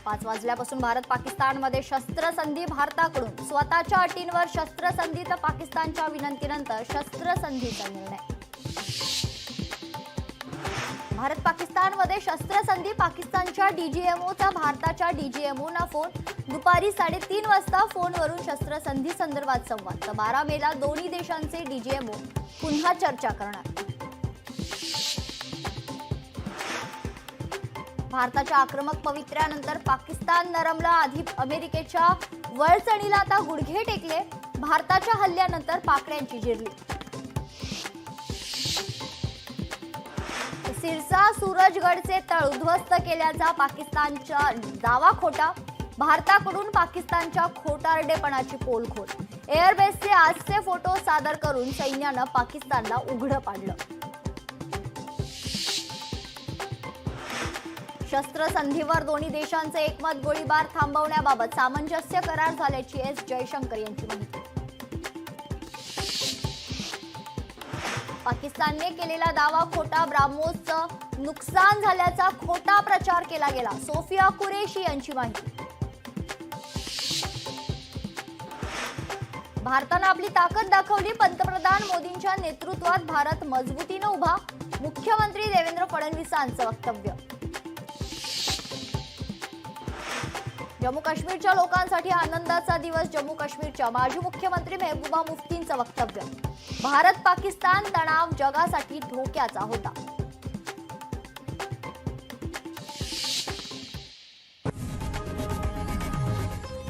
5 वाजल्यापासून भारत पाकिस्तानमध्ये शस्त्रसंधी. भारताकडून स्वतःच्या अटींवर शस्त्रसंधी तर पाकिस्तानच्या विनंतीनंतर शस्त्रसंधीचा निर्णय. भारत पाकिस्तानमध्ये शस्त्रसंधी. पाकिस्तानच्या डीजीएमओचा भारताच्या डीजीएमओना फोन. दुपारी 3:30 वाजता फोनवरून शस्त्रसंधी संदर्भात संवाद. तर 12 मेला दोन्ही देशांचे डीजीएमओ पुन्हा चर्चा करणार. भारताच्या आक्रमक पवित्र्यानंतर पाकिस्तान नरमला. आधी अमेरिकेच्या वळचणीला आता गुडघे टेकले. भारताच्या हल्ल्यानंतर पाकड्यांची जिरली. सिरसा सूरजगडचे तळ उद्ध्वस्त केल्याचा पाकिस्तानचा दावा खोटा. भारताकडून पाकिस्तानच्या खोटारडेपणाची पोलखोल. एअरबेसचे आजचे फोटो सादर करून सैन्यानं पाकिस्तानला उघडं पाडलं. शस्त्रसंधीवर दोन्ही देशांचे एकमत. गोळीबार थांबवण्याबाबत सामंजस्य करार झाल्याची एस जयशंकर यांची माहिती. पाकिस्तानने केलेला दावा खोटा. ब्राह्मोसचं नुकसान झाल्याचा खोटा प्रचार केला गेला. सोफिया कुरेशी यांची माहिती. भारतानं आपली ताकद दाखवली. पंतप्रधान मोदींच्या नेतृत्वात भारत मजबूतीनं उभा. मुख्यमंत्री देवेंद्र फडणवीसांचं वक्तव्य. जम्मू काश्मीरच्या लोकांसाठी आनंदाचा दिवस. जम्मू काश्मीरच्या माजी मुख्यमंत्री मेहबूबा मुफ्तींचं वक्तव्य. भारत पाकिस्तान तणाव जगासाठी धोक्याचा होता.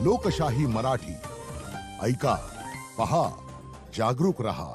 लोकशाही मराठी ऐका, पहा, जागरूक रहा.